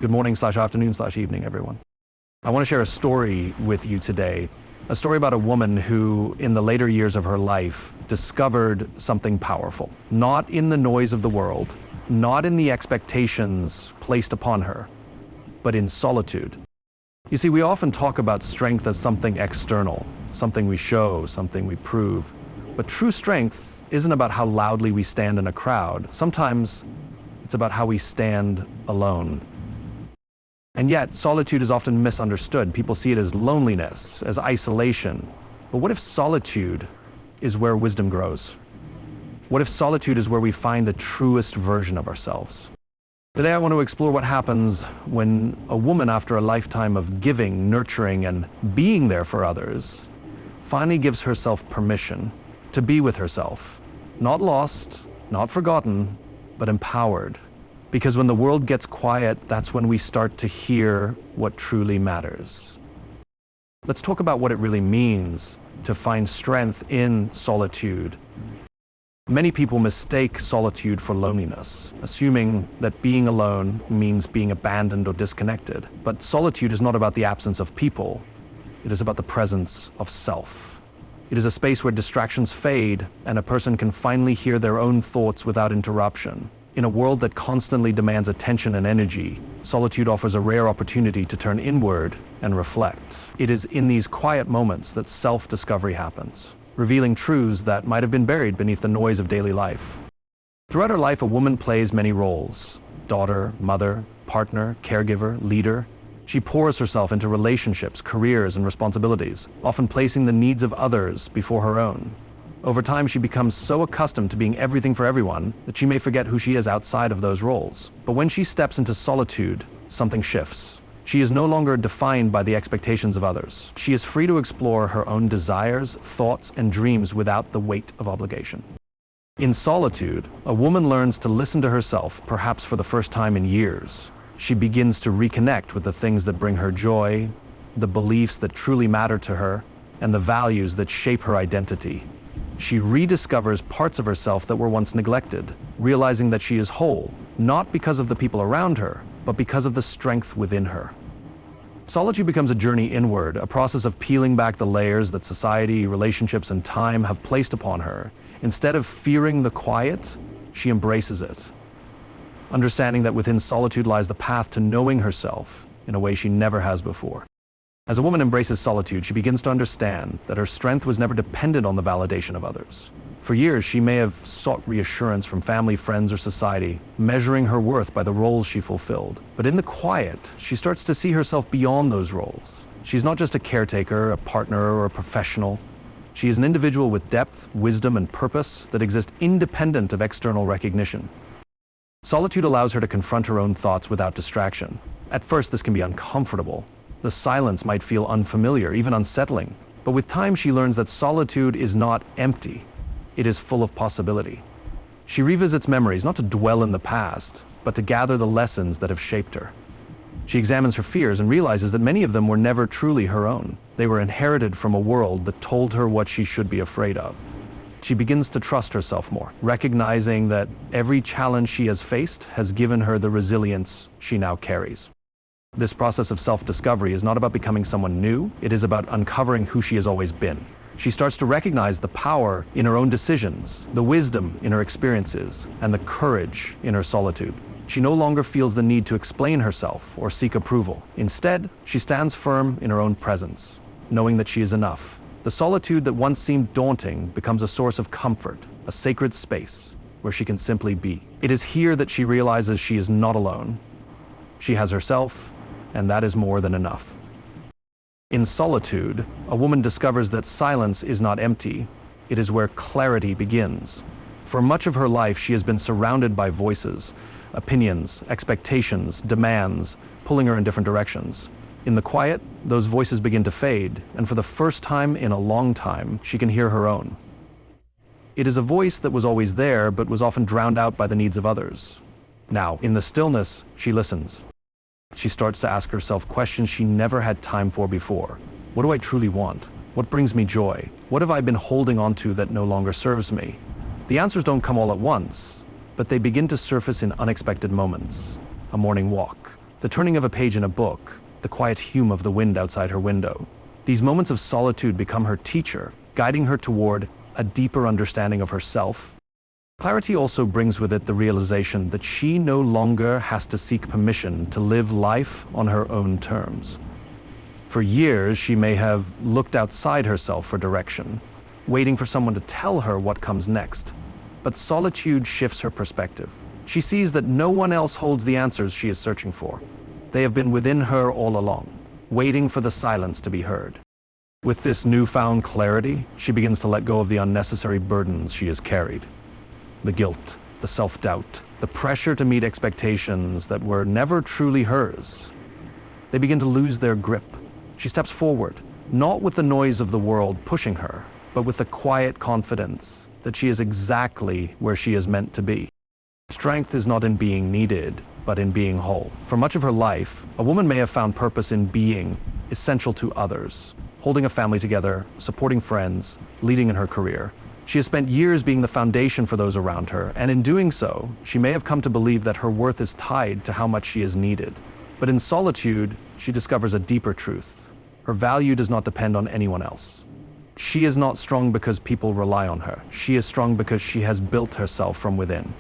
Good morning/afternoon/evening, everyone. I want to share a story with you today. A story about a woman who, in the later years of her life, discovered something powerful. Not in the noise of the world, not in the expectations placed upon her, but in solitude. You see, we often talk about strength as something external, something we show, something we prove. But true strength isn't about how loudly we stand in a crowd. Sometimes it's about how we stand alone. And yet, solitude is often misunderstood. People see it as loneliness, as isolation. But what if solitude is where wisdom grows? What if solitude is where we find the truest version of ourselves? Today I want to explore what happens when a woman, after a lifetime of giving, nurturing, and being there for others, finally gives herself permission to be with herself. Not lost, not forgotten, but empowered. Because when the world gets quiet, that's when we start to hear what truly matters. Let's talk about what it really means to find strength in solitude. Many people mistake solitude for loneliness, assuming that being alone means being abandoned or disconnected. But solitude is not about the absence of people. It is about the presence of self. It is a space where distractions fade and a person can finally hear their own thoughts without interruption. In a world that constantly demands attention and energy, solitude offers a rare opportunity to turn inward and reflect. It is in these quiet moments that self-discovery happens, revealing truths that might have been buried beneath the noise of daily life. Throughout her life, a woman plays many roles: daughter, mother, partner, caregiver, leader. She pours herself into relationships, careers, and responsibilities, often placing the needs of others before her own. Over time, she becomes so accustomed to being everything for everyone that she may forget who she is outside of those roles. But when she steps into solitude, something shifts. She is no longer defined by the expectations of others. She is free to explore her own desires, thoughts, and dreams without the weight of obligation. In solitude, a woman learns to listen to herself, perhaps for the first time in years. She begins to reconnect with the things that bring her joy, the beliefs that truly matter to her, and the values that shape her identity. She rediscovers parts of herself that were once neglected, realizing that she is whole, not because of the people around her, but because of the strength within her. Solitude becomes a journey inward, a process of peeling back the layers that society, relationships, and time have placed upon her. Instead of fearing the quiet, she embraces it, understanding that within solitude lies the path to knowing herself in a way she never has before. As a woman embraces solitude, she begins to understand that her strength was never dependent on the validation of others. For years, she may have sought reassurance from family, friends, or society, measuring her worth by the roles she fulfilled. But in the quiet, she starts to see herself beyond those roles. She's not just a caretaker, a partner, or a professional. She is an individual with depth, wisdom, and purpose that exist independent of external recognition. Solitude allows her to confront her own thoughts without distraction. At first, this can be uncomfortable. The silence might feel unfamiliar, even unsettling. But with time, she learns that solitude is not empty. It is full of possibility. She revisits memories, not to dwell in the past, but to gather the lessons that have shaped her. She examines her fears and realizes that many of them were never truly her own. They were inherited from a world that told her what she should be afraid of. She begins to trust herself more, recognizing that every challenge she has faced has given her the resilience she now carries. This process of self-discovery is not about becoming someone new, it is about uncovering who she has always been. She starts to recognize the power in her own decisions, the wisdom in her experiences, and the courage in her solitude. She no longer feels the need to explain herself or seek approval. Instead, she stands firm in her own presence, knowing that she is enough. The solitude that once seemed daunting becomes a source of comfort, a sacred space where she can simply be. It is here that she realizes she is not alone. She has herself, and that is more than enough. In solitude, a woman discovers that silence is not empty. It is where clarity begins. For much of her life, she has been surrounded by voices, opinions, expectations, demands, pulling her in different directions. In the quiet, those voices begin to fade, and for the first time in a long time, she can hear her own. It is a voice that was always there, but was often drowned out by the needs of others. Now, in the stillness, she listens. She starts to ask herself questions she never had time for before. What do I truly want? What brings me joy? What have I been holding on to that no longer serves me? The answers don't come all at once, but they begin to surface in unexpected moments. A morning walk, the turning of a page in a book, the quiet hum of the wind outside her window. These moments of solitude become her teacher, guiding her toward a deeper understanding of herself. Clarity also brings with it the realization that she no longer has to seek permission to live life on her own terms. For years, she may have looked outside herself for direction, waiting for someone to tell her what comes next. But solitude shifts her perspective. She sees that no one else holds the answers she is searching for. They have been within her all along, waiting for the silence to be heard. With this newfound clarity, she begins to let go of the unnecessary burdens she has carried. The guilt, the self-doubt, the pressure to meet expectations that were never truly hers. They begin to lose their grip. She steps forward, not with the noise of the world pushing her, but with the quiet confidence that she is exactly where she is meant to be. Strength is not in being needed, but in being whole. For much of her life, a woman may have found purpose in being essential to others, holding a family together, supporting friends, leading in her career. She has spent years being the foundation for those around her, and in doing so, she may have come to believe that her worth is tied to how much she is needed. But in solitude, she discovers a deeper truth. Her value does not depend on anyone else. She is not strong because people rely on her. She is strong because she has built herself from within.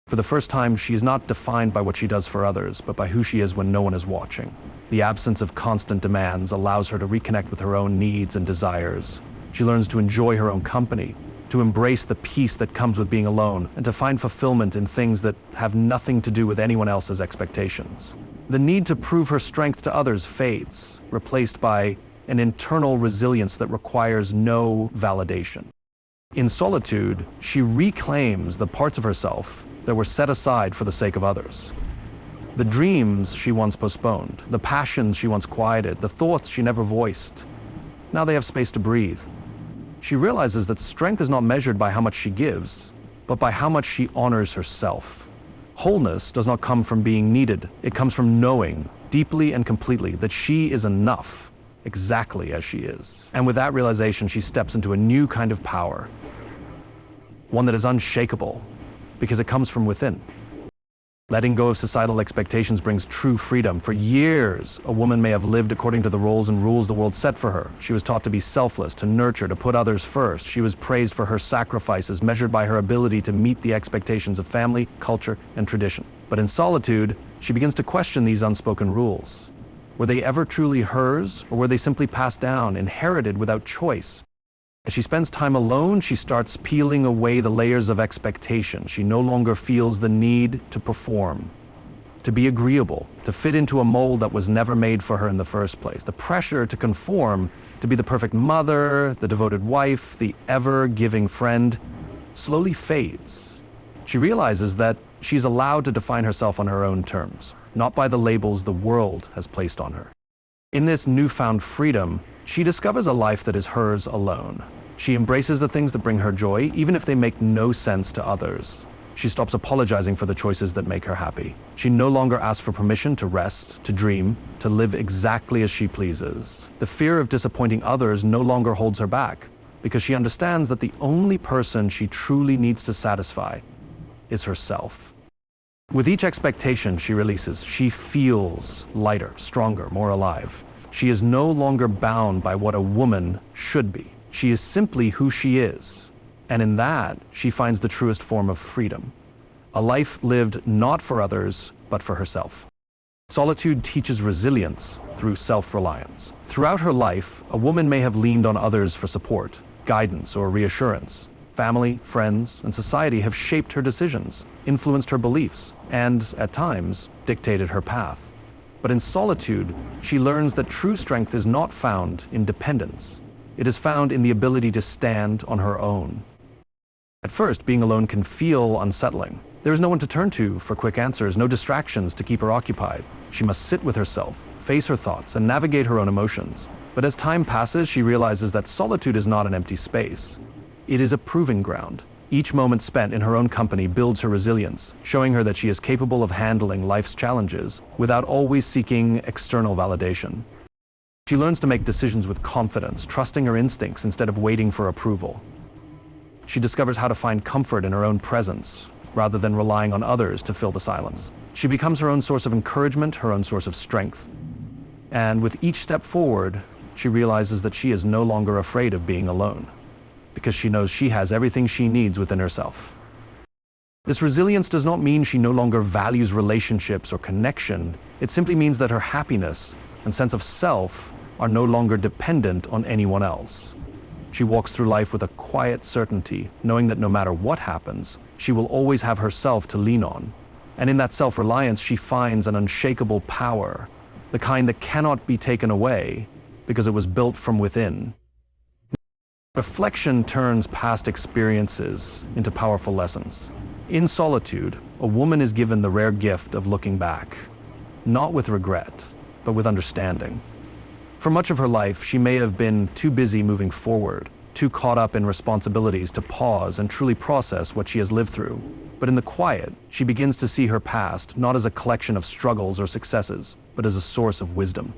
For the first time, she is not defined by what she does for others, but by who she is when no one is watching. The absence of constant demands allows her to reconnect with her own needs and desires. She learns to enjoy her own company, to embrace the peace that comes with being alone, and to find fulfillment in things that have nothing to do with anyone else's expectations. The need to prove her strength to others fades, replaced by an internal resilience that requires no validation. In solitude, she reclaims the parts of herself that were set aside for the sake of others. The dreams she once postponed, the passions she once quieted, the thoughts she never voiced, now they have space to breathe. She realizes that strength is not measured by how much she gives, but by how much she honors herself. Wholeness does not come from being needed. It comes from knowing deeply and completely that she is enough, exactly as she is. And with that realization, she steps into a new kind of power, one that is unshakable, because it comes from within. Letting go of societal expectations brings true freedom. For years, a woman may have lived according to the roles and rules the world set for her. She was taught to be selfless, to nurture, to put others first. She was praised for her sacrifices, measured by her ability to meet the expectations of family, culture, and tradition. But in solitude, she begins to question these unspoken rules. Were they ever truly hers, or were they simply passed down, inherited without choice? As she spends time alone, she starts peeling away the layers of expectation. She no longer feels the need to perform, to be agreeable, to fit into a mold that was never made for her in the first place. The pressure to conform, to be the perfect mother, the devoted wife, the ever-giving friend, slowly fades. She realizes that she's allowed to define herself on her own terms, not by the labels the world has placed on her. In this newfound freedom, she discovers a life that is hers alone. She embraces the things that bring her joy, even if they make no sense to others. She stops apologizing for the choices that make her happy. She no longer asks for permission to rest, to dream, to live exactly as she pleases. The fear of disappointing others no longer holds her back, because she understands that the only person she truly needs to satisfy is herself. With each expectation she releases, she feels lighter, stronger, more alive. She is no longer bound by what a woman should be. She is simply who she is, and in that, she finds the truest form of freedom. A life lived not for others, but for herself. Solitude teaches resilience through self-reliance. Throughout her life, a woman may have leaned on others for support, guidance, or reassurance. Family, friends, and society have shaped her decisions, influenced her beliefs, and, at times, dictated her path. But in solitude, she learns that true strength is not found in dependence. It is found in the ability to stand on her own. At first, being alone can feel unsettling. There is no one to turn to for quick answers, no distractions to keep her occupied. She must sit with herself, face her thoughts, and navigate her own emotions. But as time passes, she realizes that solitude is not an empty space. It is a proving ground. Each moment spent in her own company builds her resilience, showing her that she is capable of handling life's challenges without always seeking external validation. She learns to make decisions with confidence, trusting her instincts instead of waiting for approval. She discovers how to find comfort in her own presence, rather than relying on others to fill the silence. She becomes her own source of encouragement, her own source of strength. And with each step forward, she realizes that she is no longer afraid of being alone, because she knows she has everything she needs within herself. This resilience does not mean she no longer values relationships or connection. It simply means that her happiness and sense of self are no longer dependent on anyone else. She walks through life with a quiet certainty, knowing that no matter what happens, she will always have herself to lean on. And in that self-reliance, she finds an unshakable power, the kind that cannot be taken away because it was built from within. Reflection turns past experiences into powerful lessons. In solitude, a woman is given the rare gift of looking back, not with regret, but with understanding. For much of her life, she may have been too busy moving forward, too caught up in responsibilities to pause and truly process what she has lived through. But in the quiet, she begins to see her past not as a collection of struggles or successes, but as a source of wisdom.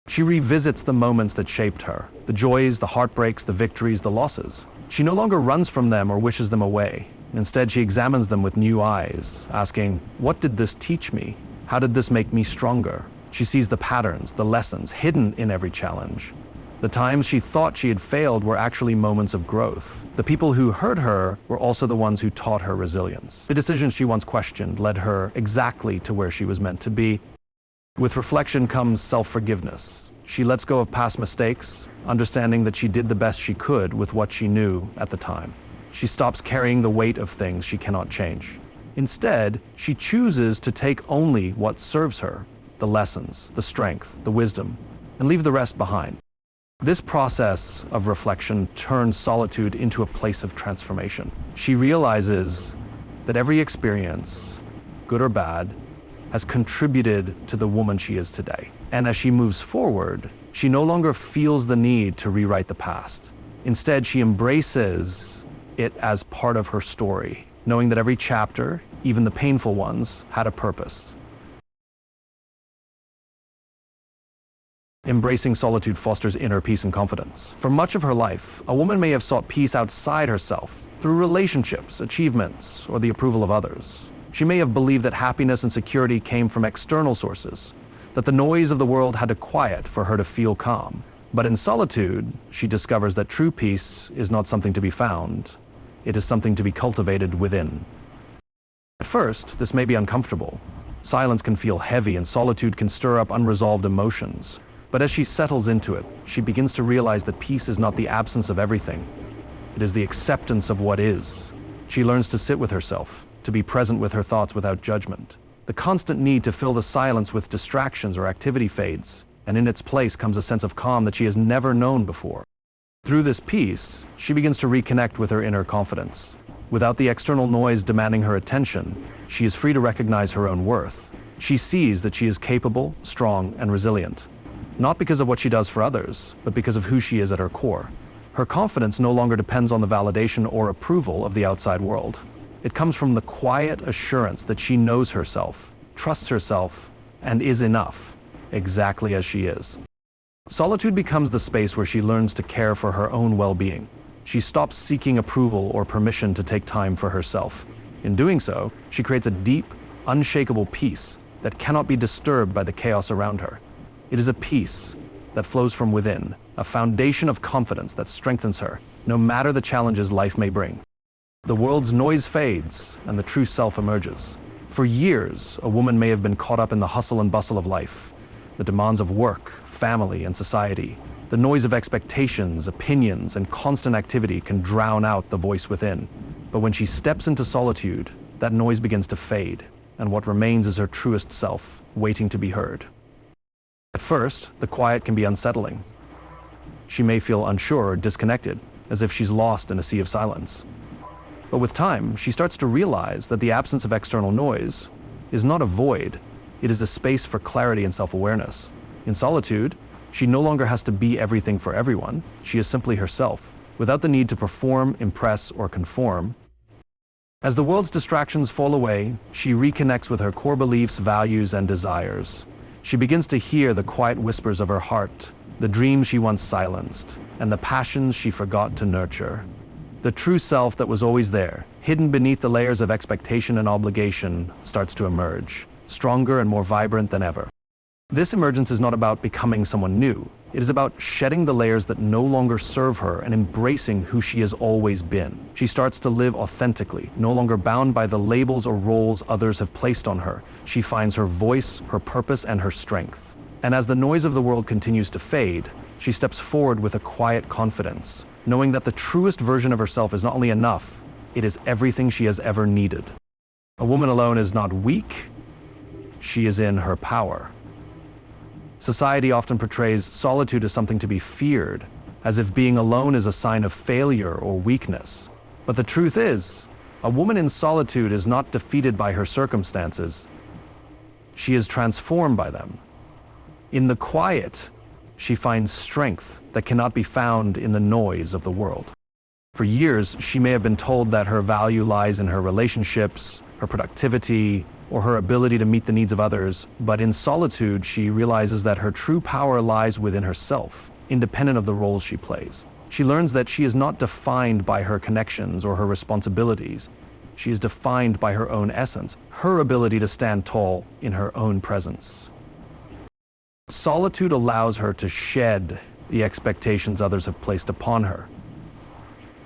She revisits the moments that shaped her, the joys, the heartbreaks, the victories, the losses. She no longer runs from them or wishes them away. Instead, she examines them with new eyes, asking, "What did this teach me? How did this make me stronger?" She sees the patterns, the lessons hidden in every challenge. The times she thought she had failed were actually moments of growth. The people who hurt her were also the ones who taught her resilience. The decisions she once questioned led her exactly to where she was meant to be. With reflection comes self-forgiveness. She lets go of past mistakes, understanding that she did the best she could with what she knew at the time. She stops carrying the weight of things she cannot change. Instead, she chooses to take only what serves her, the lessons, the strength, the wisdom, and leave the rest behind. This process of reflection turns solitude into a place of transformation. She realizes that every experience, good or bad, has contributed to the woman she is today. And as she moves forward, she no longer feels the need to rewrite the past. Instead, she embraces it as part of her story, knowing that every chapter, even the painful ones, had a purpose. Embracing solitude fosters inner peace and confidence. For much of her life, a woman may have sought peace outside herself, through relationships, achievements, or the approval of others. She may have believed that happiness and security came from external sources, that the noise of the world had to quiet for her to feel calm. But in solitude, she discovers that true peace is not something to be found, it is something to be cultivated within. At first, this may be uncomfortable. Silence can feel heavy and solitude can stir up unresolved emotions. But as she settles into it, she begins to realize that peace is not the absence of everything. It is the acceptance of what is. She learns to sit with herself, to be present with her thoughts without judgment. The constant need to fill the silence with distractions or activity fades, and in its place comes a sense of calm that she has never known before. Through this peace, she begins to reconnect with her inner confidence. Without the external noise demanding her attention, she is free to recognize her own worth. She sees that she is capable, strong, and resilient. Not because of what she does for others, but because of who she is at her core. Her confidence no longer depends on the validation or approval of the outside world. It comes from the quiet assurance that she knows herself, trusts herself, and is enough, exactly as she is. Solitude becomes the space where she learns to care for her own well-being. She stops seeking approval or permission to take time for herself. In doing so, she creates a deep, unshakable peace that cannot be disturbed by the chaos around her. It is a peace that flows from within, a foundation of confidence that strengthens her, no matter the challenges life may bring. The world's noise fades, and the true self emerges. For years, a woman may have been caught up in the hustle and bustle of life, the demands of work, family, and society. The noise of expectations, opinions, and constant activity can drown out the voice within. But when she steps into solitude, that noise begins to fade, and what remains is her truest self, waiting to be heard. At first, the quiet can be unsettling. She may feel unsure or disconnected, as if she's lost in a sea of silence. But with time, she starts to realize that the absence of external noise is not a void, it is a space for clarity and self-awareness. In solitude, she no longer has to be everything for everyone, she is simply herself, without the need to perform, impress, or conform. As the world's distractions fall away, she reconnects with her core beliefs, values, and desires. She begins to hear the quiet whispers of her heart, the dreams she once silenced, and the passions she forgot to nurture. The true self that was always there, hidden beneath the layers of expectation and obligation, starts to emerge. stronger and more vibrant than ever. This emergence is not about becoming someone new. It is about shedding the layers that no longer serve her and embracing who she has always been. She starts to live authentically, no longer bound by the labels or roles others have placed on her. She finds her voice, her purpose, and her strength. And as the noise of the world continues to fade, she steps forward with a quiet confidence, knowing that the truest version of herself is not only enough, it is everything she has ever needed. A woman alone is not weak, she is in her power. Society often portrays solitude as something to be feared, as if being alone is a sign of failure or weakness. But the truth is, a woman in solitude is not defeated by her circumstances. She is transformed by them. In the quiet, she finds strength that cannot be found in the noise of the world. For years, she may have been told that her value lies in her relationships, her productivity, or her ability to meet the needs of others, but in solitude, she realizes that her true power lies within herself, independent of the roles she plays. She learns that she is not defined by her connections or her responsibilities. She is defined by her own essence, her ability to stand tall in her own presence. Solitude allows her to shed the expectations others have placed upon her,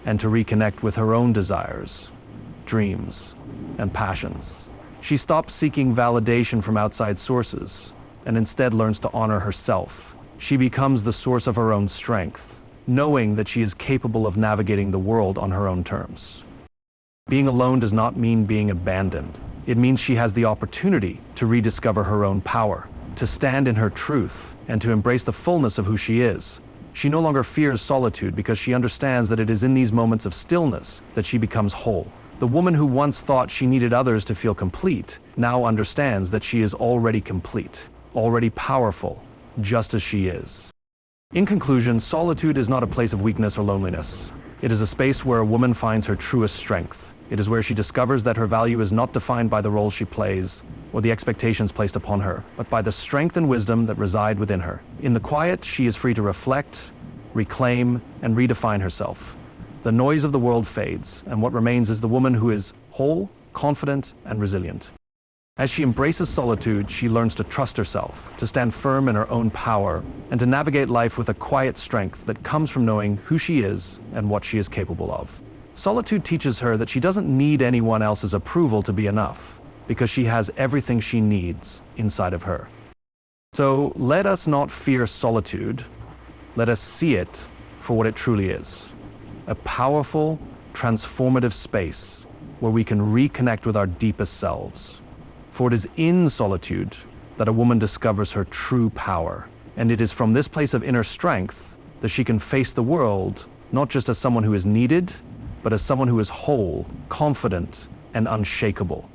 and to reconnect with her own desires, dreams, and passions. She stops seeking validation from outside sources and instead learns to honor herself. She becomes the source of her own strength, knowing that she is capable of navigating the world on her own terms. Being alone does not mean being abandoned. It means she has the opportunity to rediscover her own power, to stand in her truth, and to embrace the fullness of who she is. She no longer fears solitude because she understands that it is in these moments of stillness that she becomes whole. The woman who once thought she needed others to feel complete now understands that she is already complete, already powerful, just as she is. In conclusion, solitude is not a place of weakness or loneliness. It is a space where a woman finds her truest strength. It is where she discovers that her value is not defined by the role she plays or the expectations placed upon her, but by the strength and wisdom that reside within her. In the quiet, she is free to reflect, reclaim, and redefine herself. The noise of the world fades, and what remains is the woman who is whole, confident, and resilient. As she embraces solitude, she learns to trust herself, to stand firm in her own power, and to navigate life with a quiet strength that comes from knowing who she is and what she is capable of. Solitude teaches her that she doesn't need anyone else's approval to be enough, because she has everything she needs inside of her. So let us not fear solitude, let us see it for what it truly is. A powerful, transformative space where we can reconnect with our deepest selves. For it is in solitude that a woman discovers her true power, and it is from this place of inner strength that she can face the world, not just as someone who is needed, but as someone who is whole, confident, and unshakable.